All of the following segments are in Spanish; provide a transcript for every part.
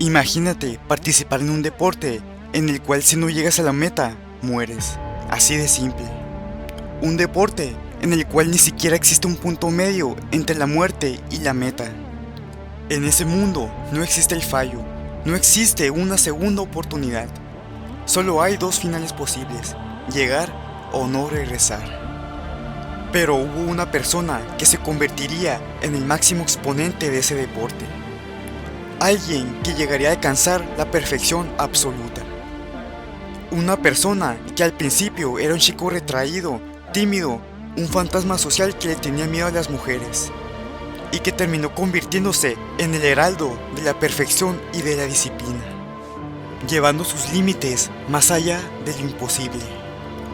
Imagínate participar en un deporte en el cual si no llegas a la meta, mueres. Así de simple. Un deporte en el cual ni siquiera existe un punto medio entre la muerte y la meta. En ese mundo no existe el fallo, no existe una segunda oportunidad. Solo hay dos finales posibles, llegar o no regresar. Pero hubo una persona que se convertiría en el máximo exponente de ese deporte. Alguien que llegaría a alcanzar la perfección absoluta. Una persona que al principio era un chico retraído, tímido, un fantasma social que le tenía miedo a las mujeres, y que terminó convirtiéndose en el heraldo de la perfección y de la disciplina, llevando sus límites más allá de lo imposible.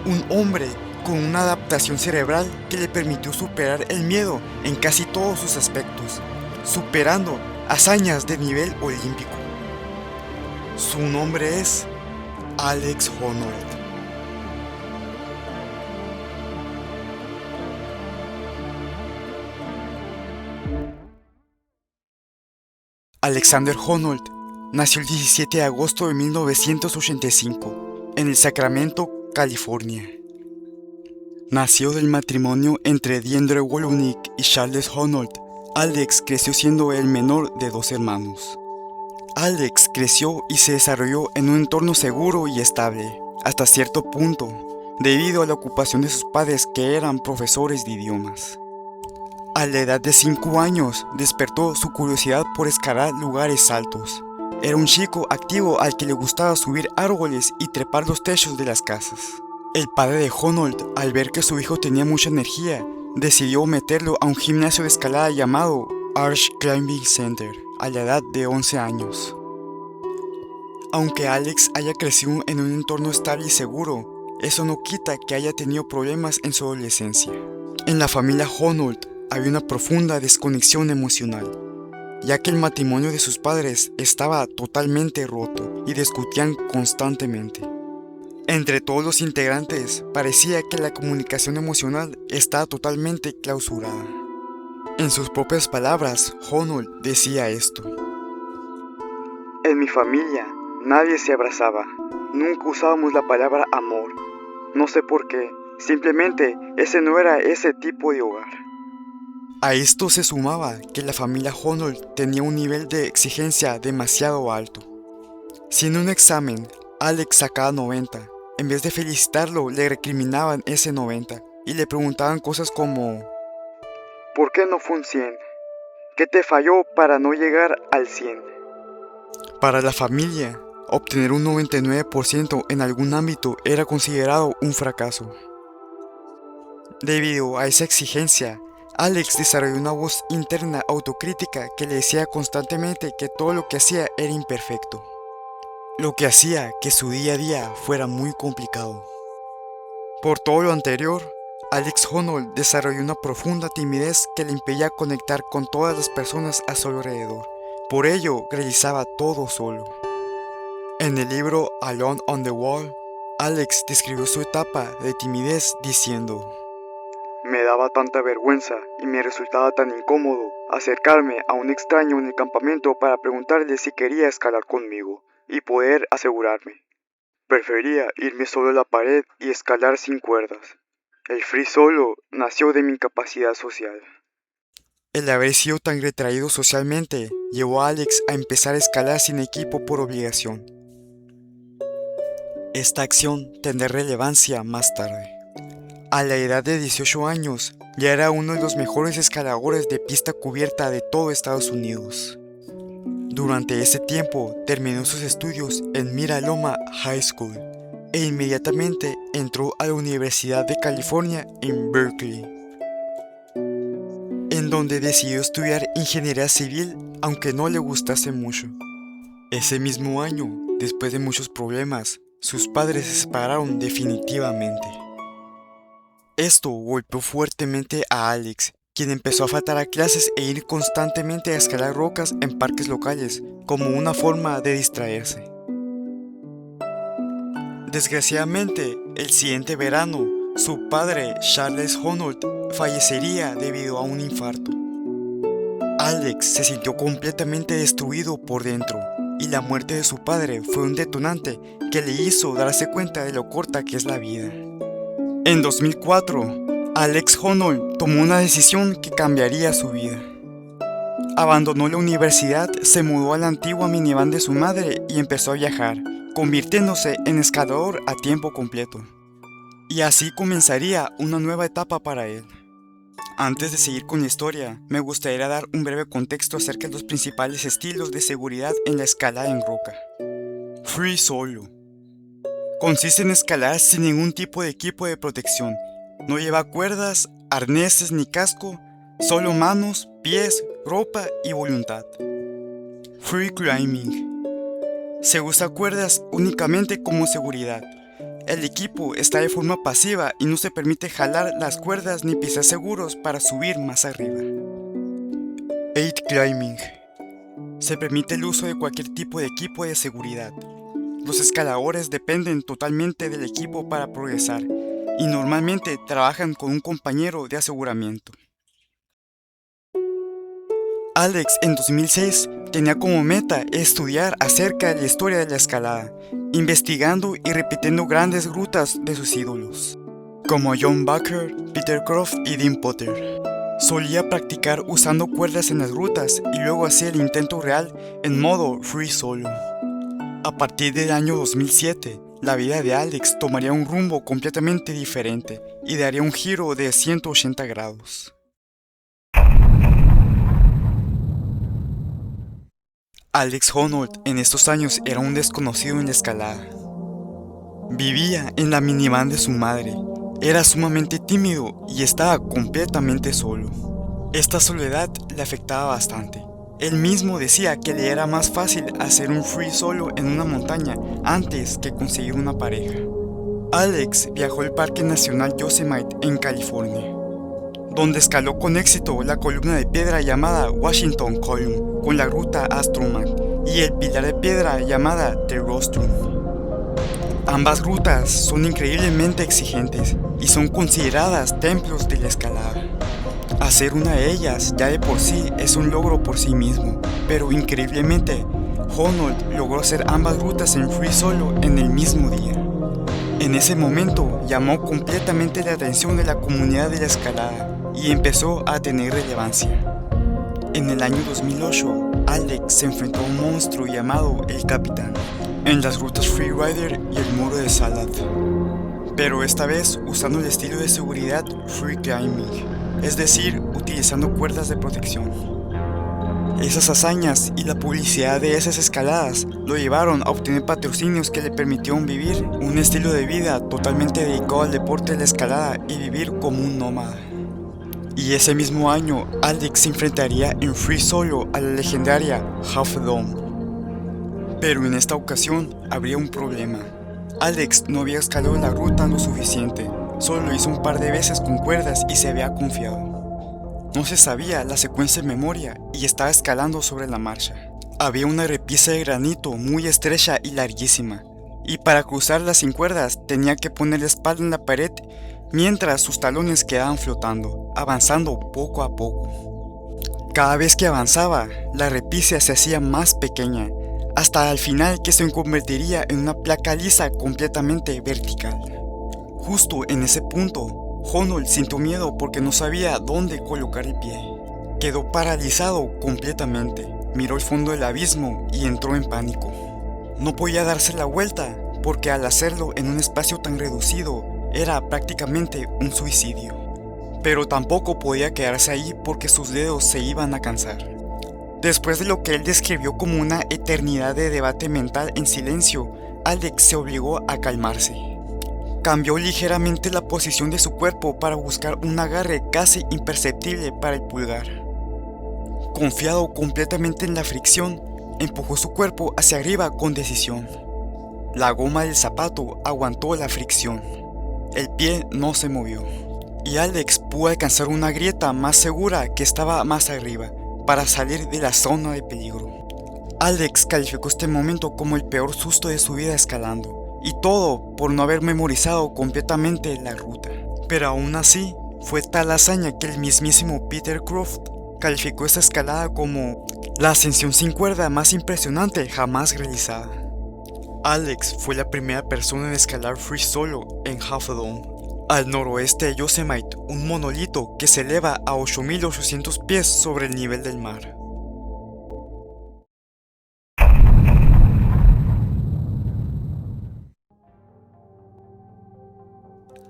Un hombre con una adaptación cerebral que le permitió superar el miedo en casi todos sus aspectos, superando hazañas de nivel olímpico. Su nombre es Alex Honnold. Alexander Honnold nació el 17 de agosto de 1985 en el Sacramento, California. Nació del matrimonio entre Diendre Wolownik y Charles Honnold. Alex creció siendo el menor de dos hermanos. Alex creció y se desarrolló en un entorno seguro y estable, hasta cierto punto, debido a la ocupación de sus padres que eran profesores de idiomas. A la edad de 5 años despertó su curiosidad por escalar lugares altos. Era un chico activo al que le gustaba subir árboles y trepar los techos de las casas. El padre de Honnold, al ver que su hijo tenía mucha energía, decidió meterlo a un gimnasio de escalada llamado Arch Climbing Center a la edad de 11 años. Aunque Alex haya crecido en un entorno estable y seguro, eso no quita que haya tenido problemas en su adolescencia. En la familia Honnold había una profunda desconexión emocional, ya que el matrimonio de sus padres estaba totalmente roto y discutían constantemente. Entre todos los integrantes parecía que la comunicación emocional estaba totalmente clausurada. En sus propias palabras, Honnold decía esto: en mi familia nadie se abrazaba, nunca usábamos la palabra amor. No sé por qué, simplemente ese no era ese tipo de hogar. A esto se sumaba que la familia Honnold tenía un nivel de exigencia demasiado alto. Si en un examen Alex sacaba 90, en vez de felicitarlo le recriminaban ese 90 y le preguntaban cosas como: ¿por qué no fue un 100? ¿Qué te falló para no llegar al 100? Para la familia, obtener un 99% en algún ámbito era considerado un fracaso. Debido a esa exigencia, Alex desarrolló una voz interna autocrítica que le decía constantemente que todo lo que hacía era imperfecto, lo que hacía que su día a día fuera muy complicado. Por todo lo anterior, Alex Honnold desarrolló una profunda timidez que le impedía conectar con todas las personas a su alrededor. Por ello, realizaba todo solo. En el libro Alone on the Wall, Alex describió su etapa de timidez diciendo: me daba tanta vergüenza y me resultaba tan incómodo acercarme a un extraño en el campamento para preguntarle si quería escalar conmigo y poder asegurarme. Prefería irme solo a la pared y escalar sin cuerdas. El free solo nació de mi incapacidad social. El haber sido tan retraído socialmente llevó a Alex a empezar a escalar sin equipo por obligación. Esta acción tendrá relevancia más tarde. A la edad de 18 años, ya era uno de los mejores escaladores de pista cubierta de todo Estados Unidos. Durante ese tiempo terminó sus estudios en Mira Loma High School e inmediatamente entró a la Universidad de California en Berkeley, en donde decidió estudiar ingeniería civil aunque no le gustase mucho. Ese mismo año, después de muchos problemas, sus padres se separaron definitivamente. Esto golpeó fuertemente a Alex, quien empezó a faltar a clases e ir constantemente a escalar rocas en parques locales, como una forma de distraerse. Desgraciadamente, el siguiente verano, su padre, Charles Honnold, fallecería debido a un infarto. Alex se sintió completamente destruido por dentro, y la muerte de su padre fue un detonante que le hizo darse cuenta de lo corta que es la vida. En 2004, Alex Honnold tomó una decisión que cambiaría su vida. Abandonó la universidad, se mudó a la antigua minivan de su madre y empezó a viajar, convirtiéndose en escalador a tiempo completo. Y así comenzaría una nueva etapa para él. Antes de seguir con la historia, me gustaría dar un breve contexto acerca de los principales estilos de seguridad en la escalada en roca. Free Solo. Consiste en escalar sin ningún tipo de equipo de protección. No lleva cuerdas, arneses ni casco, solo manos, pies, ropa y voluntad. Free Climbing. Se usa cuerdas únicamente como seguridad. El equipo está de forma pasiva y no se permite jalar las cuerdas ni pisar seguros para subir más arriba. Aid Climbing. Se permite el uso de cualquier tipo de equipo de seguridad. Los escaladores dependen totalmente del equipo para progresar y normalmente trabajan con un compañero de aseguramiento. Alex en 2006 tenía como meta estudiar acerca de la historia de la escalada, investigando y repitiendo grandes rutas de sus ídolos, como John Baker, Peter Croft y Dean Potter. Solía practicar usando cuerdas en las rutas y luego hacía el intento real en modo free solo. A partir del año 2007, la vida de Alex tomaría un rumbo completamente diferente y daría un giro de 180 grados. Alex Honnold en estos años era un desconocido en la escalada. Vivía en la minivan de su madre, era sumamente tímido y estaba completamente solo. Esta soledad le afectaba bastante. Él mismo decía que le era más fácil hacer un free solo en una montaña antes que conseguir una pareja. Alex viajó al Parque Nacional Yosemite en California, donde escaló con éxito la columna de piedra llamada Washington Column con la ruta Astronaut y el pilar de piedra llamada The Rostrum. Ambas rutas son increíblemente exigentes y son consideradas templos de la escalada. Hacer una de ellas ya de por sí es un logro por sí mismo, pero increíblemente, Honnold logró hacer ambas rutas en free solo en el mismo día. En ese momento llamó completamente la atención de la comunidad de la escalada y empezó a tener relevancia. En el año 2008, Alex se enfrentó a un monstruo llamado el Capitán en las rutas Freerider y el Muro de Salad, pero esta vez usando el estilo de seguridad Free Climbing, es decir, utilizando cuerdas de protección. Esas hazañas y la publicidad de esas escaladas lo llevaron a obtener patrocinios que le permitieron vivir un estilo de vida totalmente dedicado al deporte de la escalada y vivir como un nómada. Y ese mismo año, Alex se enfrentaría en free solo a la legendaria Half Dome. Pero en esta ocasión habría un problema. Alex no había escalado la ruta lo suficiente, solo lo hizo un par de veces con cuerdas y se había confiado. No se sabía la secuencia de memoria y estaba escalando sobre la marcha. Había una repisa de granito muy estrecha y larguísima, y para cruzarla sin cuerdas tenía que poner la espalda en la pared mientras sus talones quedaban flotando, avanzando poco a poco. Cada vez que avanzaba, la repisa se hacía más pequeña, hasta al final que se convertiría en una placa lisa completamente vertical. Justo en ese punto, Honnold sintió miedo porque no sabía dónde colocar el pie. Quedó paralizado completamente, miró el fondo del abismo y entró en pánico. No podía darse la vuelta porque al hacerlo en un espacio tan reducido era prácticamente un suicidio. Pero tampoco podía quedarse ahí porque sus dedos se iban a cansar. Después de lo que él describió como una eternidad de debate mental en silencio, Alex se obligó a calmarse. Cambió ligeramente la posición de su cuerpo para buscar un agarre casi imperceptible para el pulgar. Confiado completamente en la fricción, empujó su cuerpo hacia arriba con decisión. La goma del zapato aguantó la fricción. El pie no se movió, y Alex pudo alcanzar una grieta más segura que estaba más arriba para salir de la zona de peligro. Alex calificó este momento como el peor susto de su vida escalando, y todo por no haber memorizado completamente la ruta. Pero aún así, fue tal hazaña que el mismísimo Peter Croft calificó esta escalada como la ascensión sin cuerda más impresionante jamás realizada. Alex fue la primera persona en escalar free solo en Half Dome, al noroeste de Yosemite, un monolito que se eleva a 8.800 pies sobre el nivel del mar.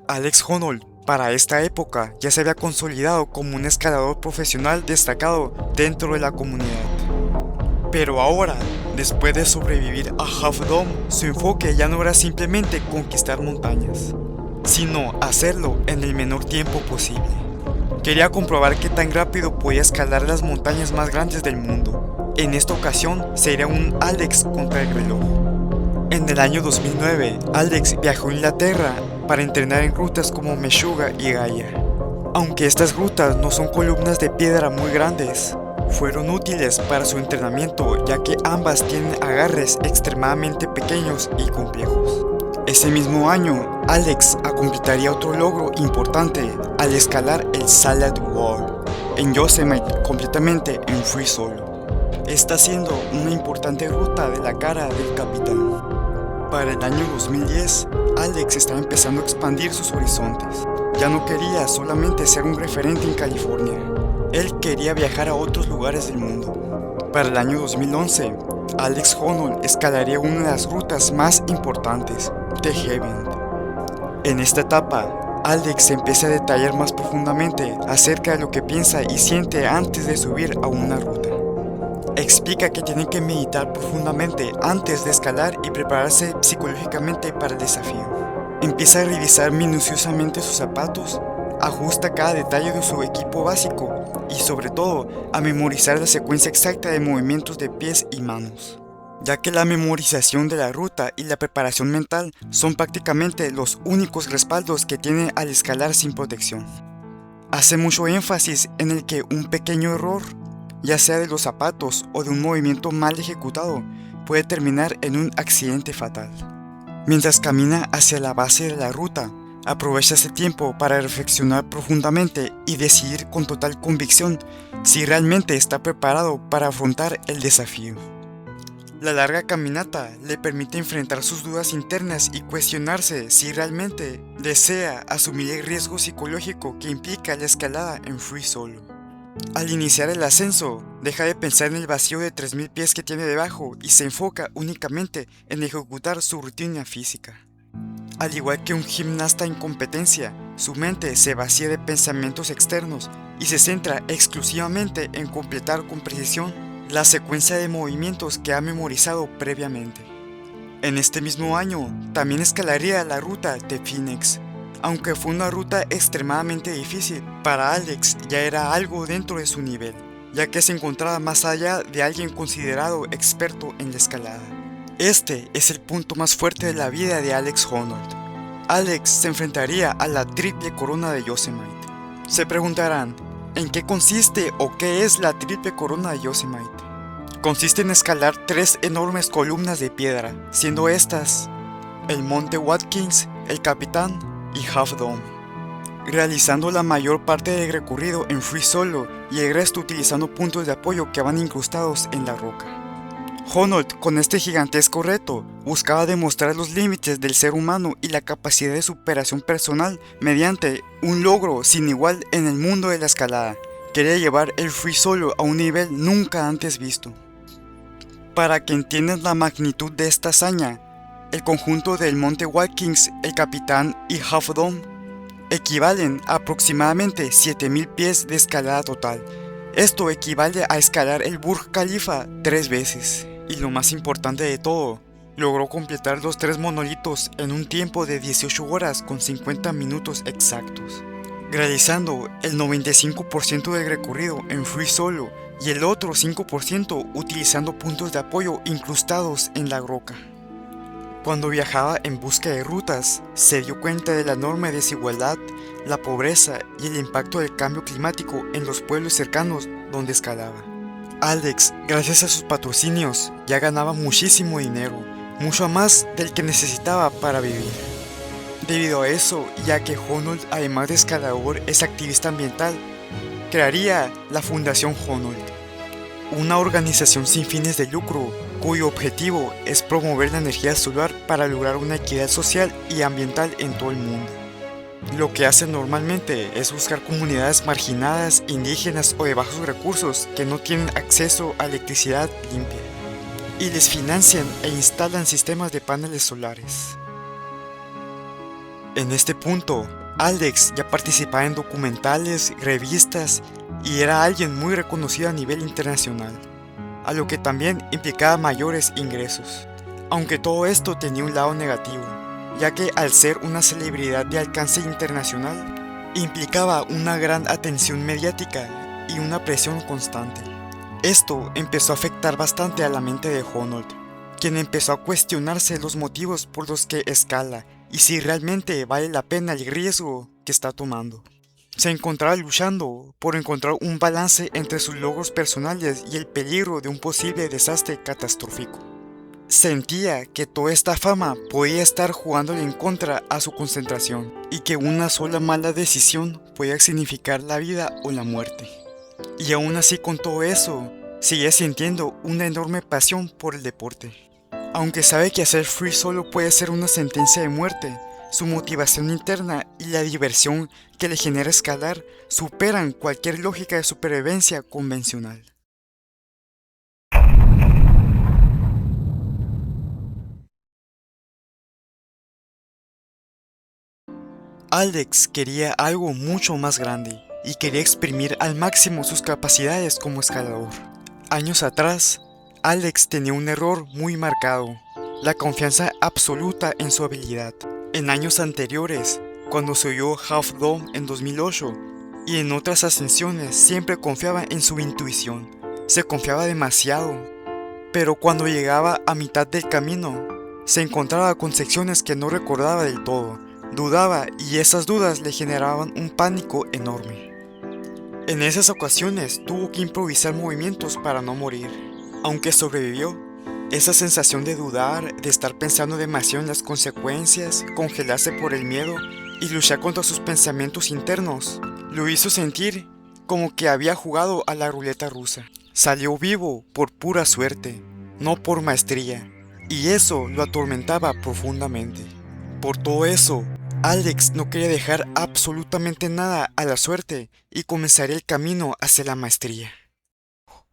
Alex Honnold, para esta época, ya se había consolidado como un escalador profesional destacado dentro de la comunidad. Pero ahora, después de sobrevivir a Half Dome, su enfoque ya no era simplemente conquistar montañas, sino hacerlo en el menor tiempo posible. Quería comprobar qué tan rápido podía escalar las montañas más grandes del mundo. En esta ocasión sería un Alex contra el reloj. En el año 2009, Alex viajó a Inglaterra para entrenar en rutas como Meshuggah y Gaia. Aunque estas rutas no son columnas de piedra muy grandes, fueron útiles para su entrenamiento ya que ambas tienen agarres extremadamente pequeños y complejos. Ese mismo año, Alex completaría otro logro importante al escalar el Salad Wall en Yosemite completamente en free solo. Está siendo una importante ruta de la cara del capitán. Para el año 2010, Alex estaba empezando a expandir sus horizontes. Ya no quería solamente ser un referente en California, él quería viajar a otros lugares del mundo. Para el año 2011, Alex Honnold escalaría una de las rutas más importantes, The Heaven. En esta etapa, Alex empieza a detallar más profundamente acerca de lo que piensa y siente antes de subir a una ruta. Explica que tiene que meditar profundamente antes de escalar y prepararse psicológicamente para el desafío. Empieza a revisar minuciosamente sus zapatos, ajusta cada detalle de su equipo básico y sobre todo a memorizar la secuencia exacta de movimientos de pies y manos, ya que la memorización de la ruta y la preparación mental son prácticamente los únicos respaldos que tiene al escalar sin protección. Hace mucho énfasis en el que un pequeño error, ya sea de los zapatos o de un movimiento mal ejecutado, puede terminar en un accidente fatal. Mientras camina hacia la base de la ruta, aprovecha ese tiempo para reflexionar profundamente y decidir con total convicción si realmente está preparado para afrontar el desafío. La larga caminata le permite enfrentar sus dudas internas y cuestionarse si realmente desea asumir el riesgo psicológico que implica la escalada en free solo. Al iniciar el ascenso, deja de pensar en el vacío de 3.000 pies que tiene debajo y se enfoca únicamente en ejecutar su rutina física. Al igual que un gimnasta en competencia, su mente se vacía de pensamientos externos y se centra exclusivamente en completar con precisión la secuencia de movimientos que ha memorizado previamente. En este mismo año, también escalaría la ruta de Phoenix. Aunque fue una ruta extremadamente difícil, para Alex ya era algo dentro de su nivel, ya que se encontraba más allá de alguien considerado experto en la escalada. Este es el punto más fuerte de la vida de Alex Honnold. Alex se enfrentaría a la triple corona de Yosemite. Se preguntarán, ¿en qué consiste o qué es la triple corona de Yosemite? Consiste en escalar 3 enormes columnas de piedra, siendo estas el Monte Watkins, el Capitán y Half Dome, realizando la mayor parte del recorrido en free solo y el resto utilizando puntos de apoyo que van incrustados en la roca. Honnold, con este gigantesco reto, buscaba demostrar los límites del ser humano y la capacidad de superación personal mediante un logro sin igual en el mundo de la escalada. Quería llevar el free solo a un nivel nunca antes visto. Para que entiendan la magnitud de esta hazaña, el conjunto del Monte Watkins, el Capitán y Half Dome equivalen a aproximadamente 7.000 pies de escalada total. Esto equivale a escalar el Burj Khalifa 3 veces. Y lo más importante de todo, logró completar los 3 monolitos en un tiempo de 18 horas con 50 minutos exactos, realizando el 95% del recorrido en free solo y el otro 5% utilizando puntos de apoyo incrustados en la roca. Cuando viajaba en busca de rutas, se dio cuenta de la enorme desigualdad, la pobreza y el impacto del cambio climático en los pueblos cercanos donde escalaba. Alex, gracias a sus patrocinios, ya ganaba muchísimo dinero, mucho más del que necesitaba para vivir. Debido a eso, ya que Honnold, además de escalador, es activista ambiental, crearía la Fundación Honold, una organización sin fines de lucro cuyo objetivo es promover la energía solar para lograr una equidad social y ambiental en todo el mundo. Lo que hacen normalmente es buscar comunidades marginadas, indígenas o de bajos recursos que no tienen acceso a electricidad limpia, y les financian e instalan sistemas de paneles solares. En este punto, Alex ya participaba en documentales, revistas y era alguien muy reconocido a nivel internacional, a lo que también implicaba mayores ingresos. Aunque todo esto tenía un lado negativo, ya que al ser una celebridad de alcance internacional, implicaba una gran atención mediática y una presión constante. Esto empezó a afectar bastante a la mente de Honold, quien empezó a cuestionarse los motivos por los que escala y si realmente vale la pena el riesgo que está tomando. Se encontraba luchando por encontrar un balance entre sus logros personales y el peligro de un posible desastre catastrófico. Sentía que toda esta fama podía estar jugándole en contra a su concentración y que una sola mala decisión podía significar la vida o la muerte. Y aún así, con todo eso, seguía sintiendo una enorme pasión por el deporte. Aunque sabe que hacer free solo puede ser una sentencia de muerte, su motivación interna y la diversión que le genera escalar superan cualquier lógica de supervivencia convencional. Alex quería algo mucho más grande y quería exprimir al máximo sus capacidades como escalador. Años atrás, Alex tenía un error muy marcado, la confianza absoluta en su habilidad. En años anteriores, cuando subió Half Dome en 2008 y en otras ascensiones, siempre confiaba en su intuición. Se confiaba demasiado, pero cuando llegaba a mitad del camino, se encontraba con secciones que no recordaba del todo. Dudaba y esas dudas le generaban un pánico enorme. En esas ocasiones tuvo que improvisar movimientos para no morir. Aunque sobrevivió, esa sensación de dudar, de estar pensando demasiado en las consecuencias, congelarse por el miedo y luchar contra sus pensamientos internos, lo hizo sentir como que había jugado a la ruleta rusa. Salió vivo por pura suerte, no por maestría, y eso lo atormentaba profundamente. Por todo eso, Alex no quería dejar absolutamente nada a la suerte y comenzaría el camino hacia la maestría.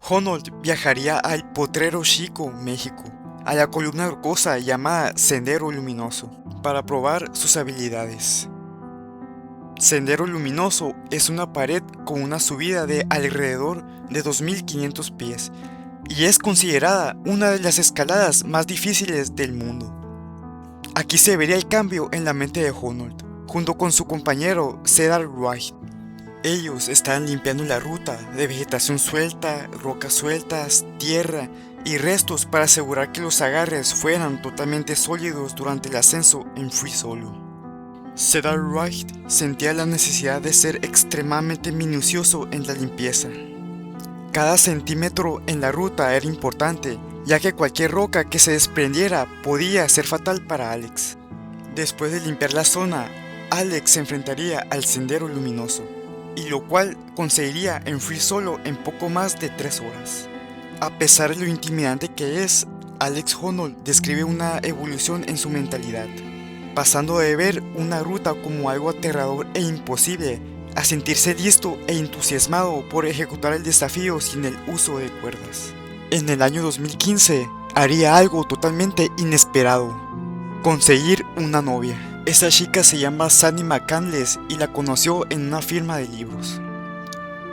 Honold viajaría al Potrero Chico, México, a la columna rocosa llamada Sendero Luminoso, para probar sus habilidades. Sendero Luminoso es una pared con una subida de alrededor de 2500 pies y es considerada una de las escaladas más difíciles del mundo. Aquí se vería el cambio en la mente de Honold, junto con su compañero Cedar Wright. Ellos estaban limpiando la ruta de vegetación suelta, rocas sueltas, tierra y restos para asegurar que los agarres fueran totalmente sólidos durante el ascenso en free solo. Cedar Wright sentía la necesidad de ser extremadamente minucioso en la limpieza. Cada centímetro en la ruta era importante, ya que cualquier roca que se desprendiera podía ser fatal para Alex. Después de limpiar la zona, Alex se enfrentaría al Sendero Luminoso, y lo cual conseguiría en free solo en poco más de 3 horas. A pesar de lo intimidante que es, Alex Honnold describe una evolución en su mentalidad, pasando de ver una ruta como algo aterrador e imposible a sentirse listo e entusiasmado por ejecutar el desafío sin el uso de cuerdas. En el año 2015 haría algo totalmente inesperado: conseguir una novia. Esa chica se llama Sandy McCandless y la conoció en una firma de libros.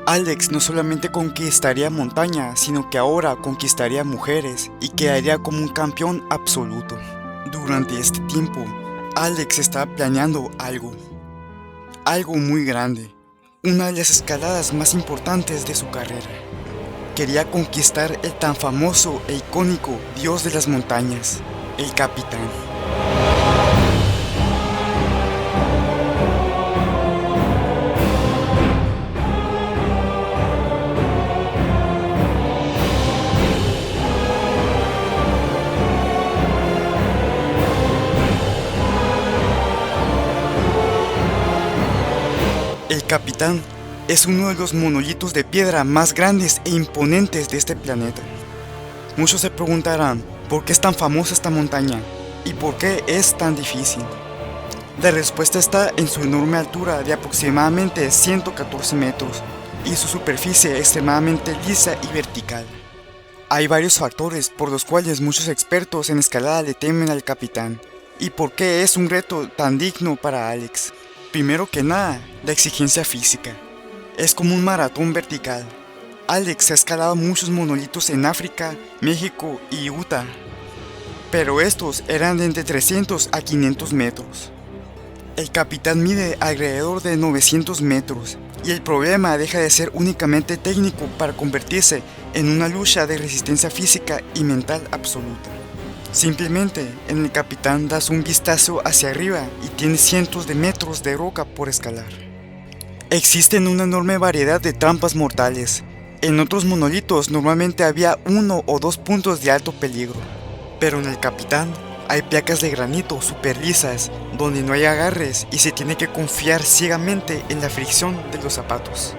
Alex no solamente conquistaría montaña, sino que ahora conquistaría mujeres y quedaría como un campeón absoluto. Durante este tiempo, Alex estaba planeando algo muy grande, una de las escaladas más importantes de su carrera. Quería conquistar el tan famoso e icónico dios de las montañas, el Capitán. El Capitán Es uno de los monolitos de piedra más grandes e imponentes de este planeta. Muchos se preguntarán por qué es tan famosa esta montaña y por qué es tan difícil. La respuesta está en su enorme altura de aproximadamente 114 metros y su superficie extremadamente lisa y vertical. Hay varios factores por los cuales muchos expertos en escalada le temen al capitán y por qué es un reto tan digno para Alex. Primero que nada, la exigencia física. Es como un maratón vertical. Alex ha escalado muchos monolitos en África, México y Utah, pero estos eran de entre 300 a 500 metros. El capitán mide alrededor de 900 metros y el problema deja de ser únicamente técnico para convertirse en una lucha de resistencia física y mental absoluta. Simplemente en el capitán das un vistazo hacia arriba y tienes cientos de metros de roca por escalar. Existen una enorme variedad de trampas mortales. En otros monolitos normalmente había 1 o 2 puntos de alto peligro, pero en el capitán hay placas de granito super lisas donde no hay agarres y se tiene que confiar ciegamente en la fricción de los zapatos.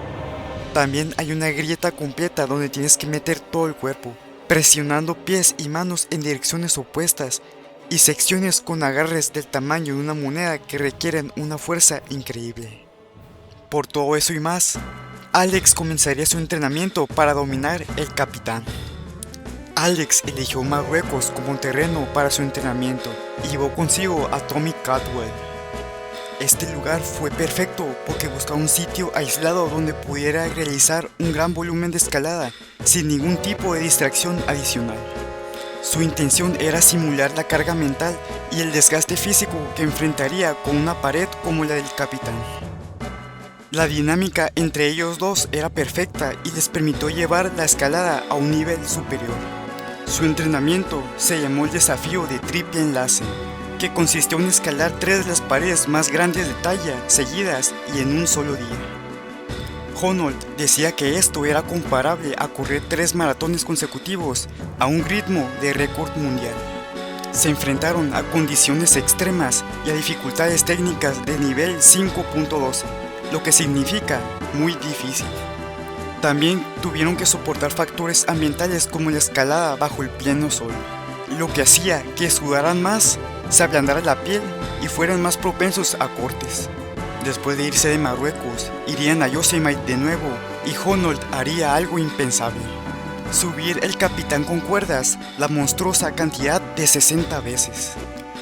También hay una grieta completa donde tienes que meter todo el cuerpo, presionando pies y manos en direcciones opuestas y secciones con agarres del tamaño de una moneda que requieren una fuerza increíble. Por todo eso y más, Alex comenzaría su entrenamiento para dominar el capitán. Alex eligió Marruecos como terreno para su entrenamiento y llevó consigo a Tommy Caldwell. Este lugar fue perfecto porque buscaba un sitio aislado donde pudiera realizar un gran volumen de escalada sin ningún tipo de distracción adicional. Su intención era simular la carga mental y el desgaste físico que enfrentaría con una pared como la del capitán. La dinámica entre ellos dos era perfecta y les permitió llevar la escalada a un nivel superior. Su entrenamiento se llamó el desafío de triple enlace, que consistió en escalar 3 de las paredes más grandes de talla seguidas y en un solo día. Honold decía que esto era comparable a correr 3 maratones consecutivos a un ritmo de récord mundial. Se enfrentaron a condiciones extremas y a dificultades técnicas de nivel 5.12, lo que significa muy difícil. También tuvieron que soportar factores ambientales como la escalada bajo el pleno sol, lo que hacía que sudaran más, se ablandara la piel y fueran más propensos a cortes. Después de irse de Marruecos, irían a Yosemite de nuevo y Honold haría algo impensable: subir el capitán con cuerdas la monstruosa cantidad de 60 veces,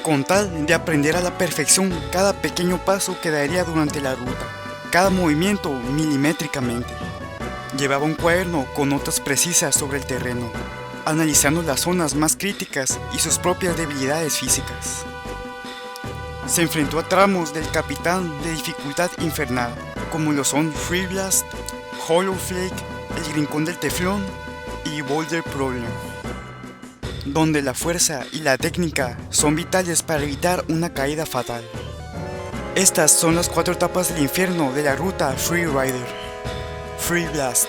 con tal de aprender a la perfección cada pequeño paso que daría durante la ruta, cada movimiento milimétricamente. Llevaba un cuaderno con notas precisas sobre el terreno, analizando las zonas más críticas y sus propias debilidades físicas. Se enfrentó a tramos del capitán de dificultad infernal, como lo son Free Blast, Hollow Flake, el Rincón del Teflón y Boulder Problem, donde la fuerza y la técnica son vitales para evitar una caída fatal. Estas son las 4 etapas del infierno de la ruta Free Rider. Free Blast: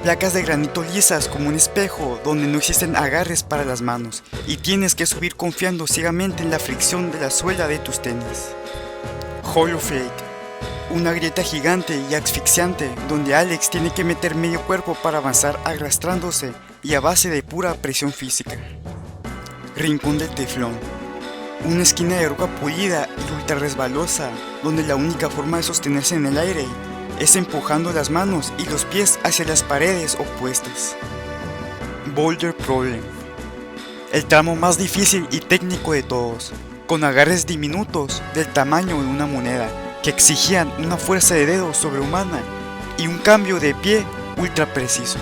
placas de granito lisas como un espejo donde no existen agarres para las manos y tienes que subir confiando ciegamente en la fricción de la suela de tus tenis. Hollow Flake: una grieta gigante y asfixiante donde Alex tiene que meter medio cuerpo para avanzar arrastrándose y a base de pura presión física. Rincón del Teflón: una esquina de roca pulida y ultra resbalosa donde la única forma de sostenerse en el aire es empujando las manos y los pies hacia las paredes opuestas. Boulder Problem: el tramo más difícil y técnico de todos, con agarres diminutos del tamaño de una moneda que exigían una fuerza de dedo sobrehumana y un cambio de pie ultra preciso.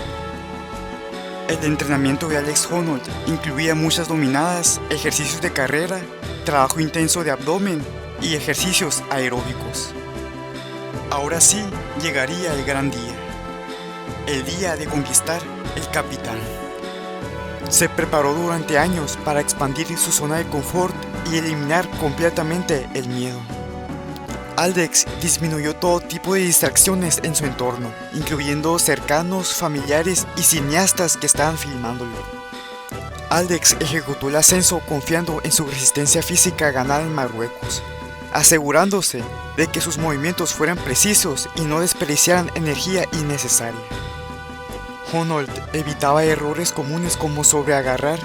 El entrenamiento de Alex Honnold incluía muchas dominadas, ejercicios de carrera, trabajo intenso de abdomen y ejercicios aeróbicos. Ahora sí llegaría el gran día, el día de conquistar el capitán. Se preparó durante años para expandir su zona de confort y eliminar completamente el miedo. Alex disminuyó todo tipo de distracciones en su entorno, incluyendo cercanos, familiares y cineastas que estaban filmándolo. Alex ejecutó el ascenso confiando en su resistencia física ganada en Marruecos, asegurándose de que sus movimientos fueran precisos y no desperdiciaran energía innecesaria. Honnold evitaba errores comunes como sobreagarrar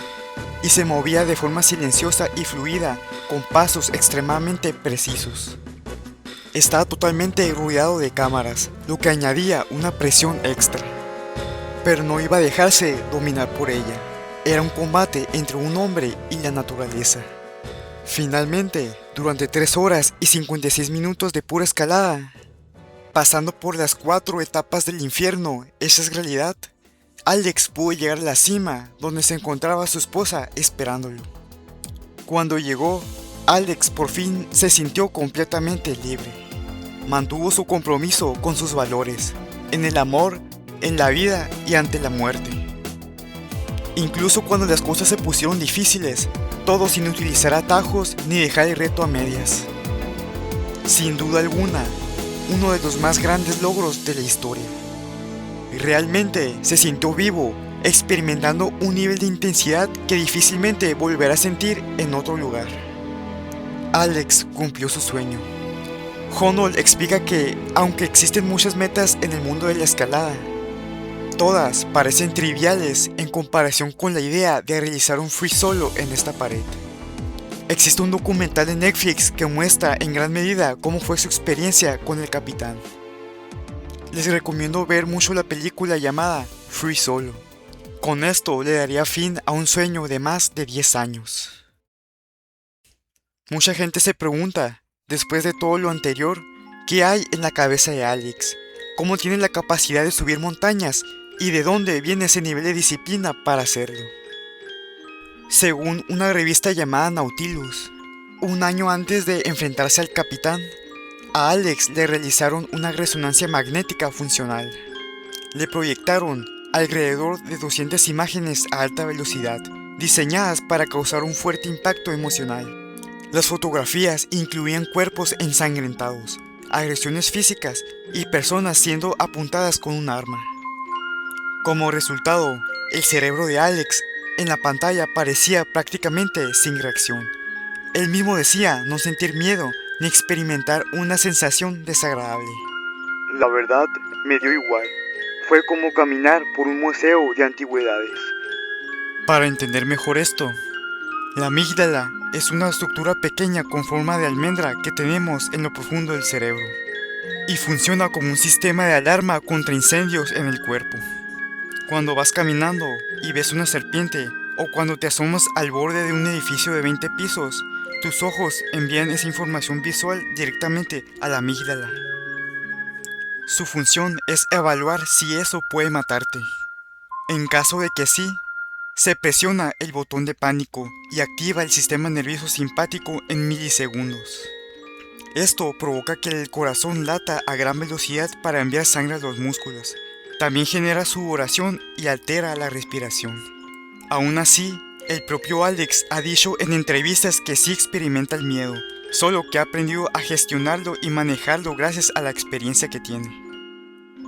y se movía de forma silenciosa y fluida con pasos extremadamente precisos. Estaba totalmente rodeado de cámaras, lo que añadía una presión extra. Pero no iba a dejarse dominar por ella. Era un combate entre un hombre y la naturaleza. Finalmente, durante 3 horas y 56 minutos de pura escalada, pasando por las 4 etapas del infierno, esa es realidad, Alex pudo llegar a la cima, donde se encontraba su esposa esperándolo. Cuando llegó, Alex por fin se sintió completamente libre. Mantuvo su compromiso con sus valores, en el amor, en la vida y ante la muerte. Incluso cuando las cosas se pusieron difíciles, todo sin utilizar atajos ni dejar el reto a medias. Sin duda alguna, uno de los más grandes logros de la historia. Realmente se sintió vivo, experimentando un nivel de intensidad que difícilmente volverá a sentir en otro lugar. Alex cumplió su sueño. Honnold explica que, aunque existen muchas metas en el mundo de la escalada, todas parecen triviales en comparación con la idea de realizar un free solo en esta pared. Existe un documental de Netflix que muestra en gran medida cómo fue su experiencia con el capitán. Les recomiendo ver mucho la película llamada Free Solo. Con esto le daría fin a un sueño de más de 10 años. Mucha gente se pregunta, después de todo lo anterior, ¿qué hay en la cabeza de Alex? ¿Cómo tiene la capacidad de subir montañas? ¿Y de dónde viene ese nivel de disciplina para hacerlo? Según una revista llamada Nautilus, un año antes de enfrentarse al capitán, a Alex le realizaron una resonancia magnética funcional. Le proyectaron alrededor de 200 imágenes a alta velocidad, diseñadas para causar un fuerte impacto emocional. Las fotografías incluían cuerpos ensangrentados, agresiones físicas y personas siendo apuntadas con un arma. Como resultado, el cerebro de Alex en la pantalla parecía prácticamente sin reacción. Él mismo decía no sentir miedo ni experimentar una sensación desagradable. La verdad, me dio igual. Fue como caminar por un museo de antigüedades. Para entender mejor esto, la amígdala es una estructura pequeña con forma de almendra que tenemos en lo profundo del cerebro y funciona como un sistema de alarma contra incendios en el cuerpo. Cuando vas caminando y ves una serpiente o cuando te asomas al borde de un edificio de 20 pisos, tus ojos envían esa información visual directamente a la amígdala. Su función es evaluar si eso puede matarte. En caso de que sí, se presiona el botón de pánico y activa el sistema nervioso simpático en milisegundos. Esto provoca que el corazón lata a gran velocidad para enviar sangre a los músculos. También genera sudoración y altera la respiración. Aún así, el propio Alex ha dicho en entrevistas que sí experimenta el miedo, solo que ha aprendido a gestionarlo y manejarlo gracias a la experiencia que tiene.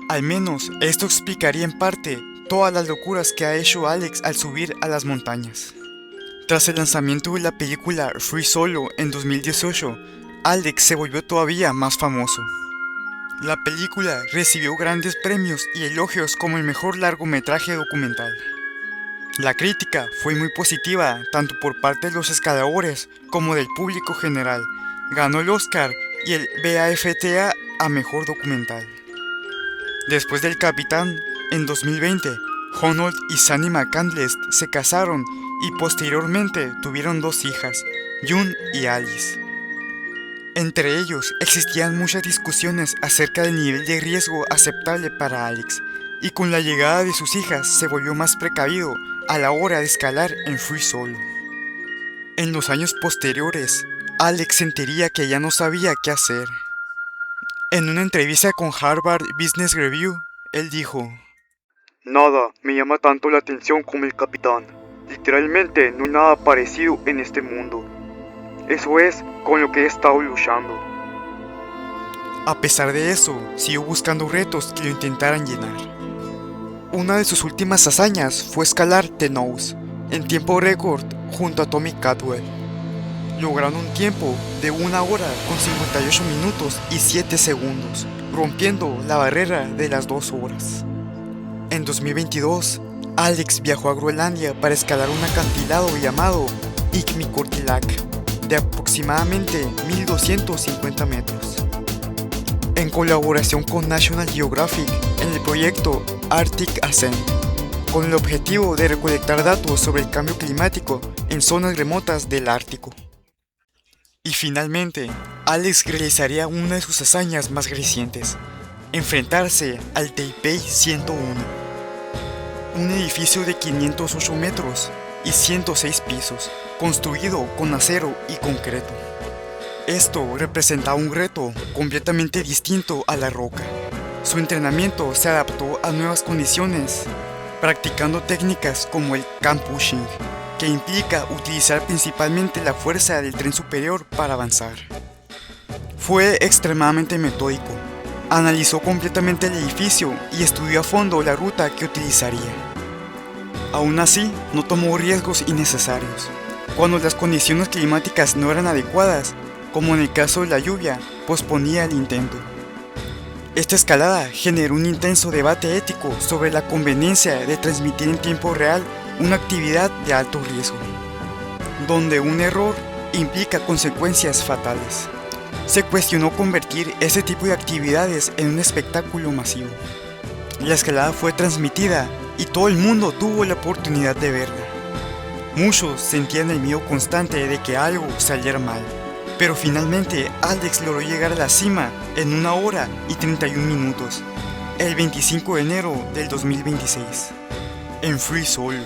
Al menos, esto explicaría en parte todas las locuras que ha hecho Alex al subir a las montañas. Tras el lanzamiento de la película Free Solo en 2018, Alex se volvió todavía más famoso. La película recibió grandes premios y elogios como el mejor largometraje documental. La crítica fue muy positiva tanto por parte de los escaladores como del público general. Ganó el Oscar y el BAFTA a mejor documental. Después del capitán, en 2020, Honnold y Sunny McCandless se casaron y posteriormente tuvieron 2 hijas, June y Alice. Entre ellos existían muchas discusiones acerca del nivel de riesgo aceptable para Alex, y con la llegada de sus hijas se volvió más precavido a la hora de escalar en Free Solo. En los años posteriores, Alex sentiría que ya no sabía qué hacer. En una entrevista con Harvard Business Review, él dijo: "Nada me llama tanto la atención como el capitán. Literalmente no hay nada parecido en este mundo. Eso es con lo que he estado luchando". A pesar de eso, siguió buscando retos que lo intentaran llenar. Una de sus últimas hazañas fue escalar The Nose en tiempo récord junto a Tommy Caldwell. logrando un tiempo de 1 hora con 58 minutos y 7 segundos, rompiendo la barrera de las 2 horas. En 2022, Alex viajó a Groenlandia para escalar un acantilado llamado Ikmikortilaq, de aproximadamente 1250 metros. En colaboración con National Geographic en el proyecto Arctic Ascent, con el objetivo de recolectar datos sobre el cambio climático en zonas remotas del Ártico. Y finalmente, Alex realizaría una de sus hazañas más recientes: enfrentarse al Taipei 101, un edificio de 508 metros y 106 pisos, construido con acero y concreto. Esto representaba un reto completamente distinto a la roca. Su entrenamiento se adaptó a nuevas condiciones, practicando técnicas como el cam pushing, que implica utilizar principalmente la fuerza del tren superior para avanzar. Fue extremadamente metódico, analizó completamente el edificio y estudió a fondo la ruta que utilizaría. Aún así, no tomó riesgos innecesarios. Cuando las condiciones climáticas no eran adecuadas, como en el caso de la lluvia, posponía el intento. Esta escalada generó un intenso debate ético sobre la conveniencia de transmitir en tiempo real una actividad de alto riesgo, donde un error implica consecuencias fatales. Se cuestionó convertir ese tipo de actividades en un espectáculo masivo. La escalada fue transmitida y todo el mundo tuvo la oportunidad de verla. Muchos sentían el miedo constante de que algo saliera mal, pero finalmente Alex logró llegar a la cima en 1 hora y 31 minutos, el 25 de enero del 2026, en Free Solo.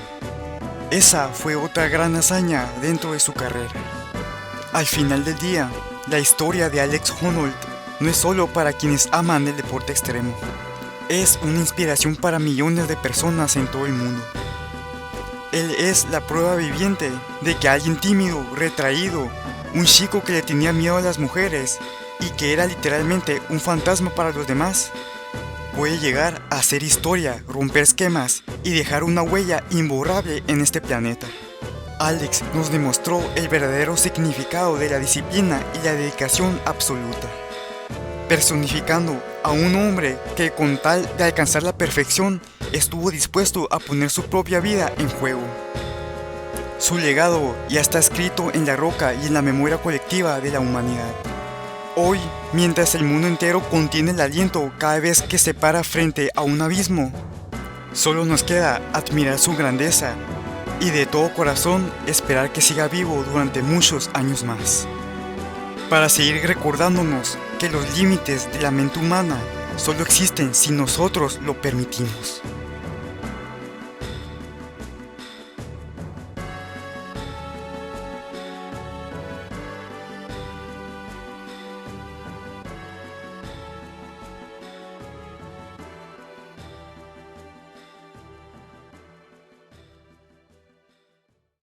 Esa fue otra gran hazaña dentro de su carrera. Al final del día, la historia de Alex Honnold no es solo para quienes aman el deporte extremo. Es una inspiración para millones de personas en todo el mundo. Él es la prueba viviente de que alguien tímido, retraído, un chico que le tenía miedo a las mujeres y que era literalmente un fantasma para los demás, puede llegar a hacer historia, romper esquemas y dejar una huella imborrable en este planeta. Alex nos demostró el verdadero significado de la disciplina y la dedicación absoluta, personificando a un hombre que con tal de alcanzar la perfección estuvo dispuesto a poner su propia vida en juego. Su legado ya está escrito en la roca y en la memoria colectiva de la humanidad. Hoy, mientras el mundo entero contiene el aliento cada vez que se para frente a un abismo, solo nos queda admirar su grandeza y de todo corazón esperar que siga vivo durante muchos años más, para seguir recordándonos que los límites de la mente humana solo existen si nosotros lo permitimos.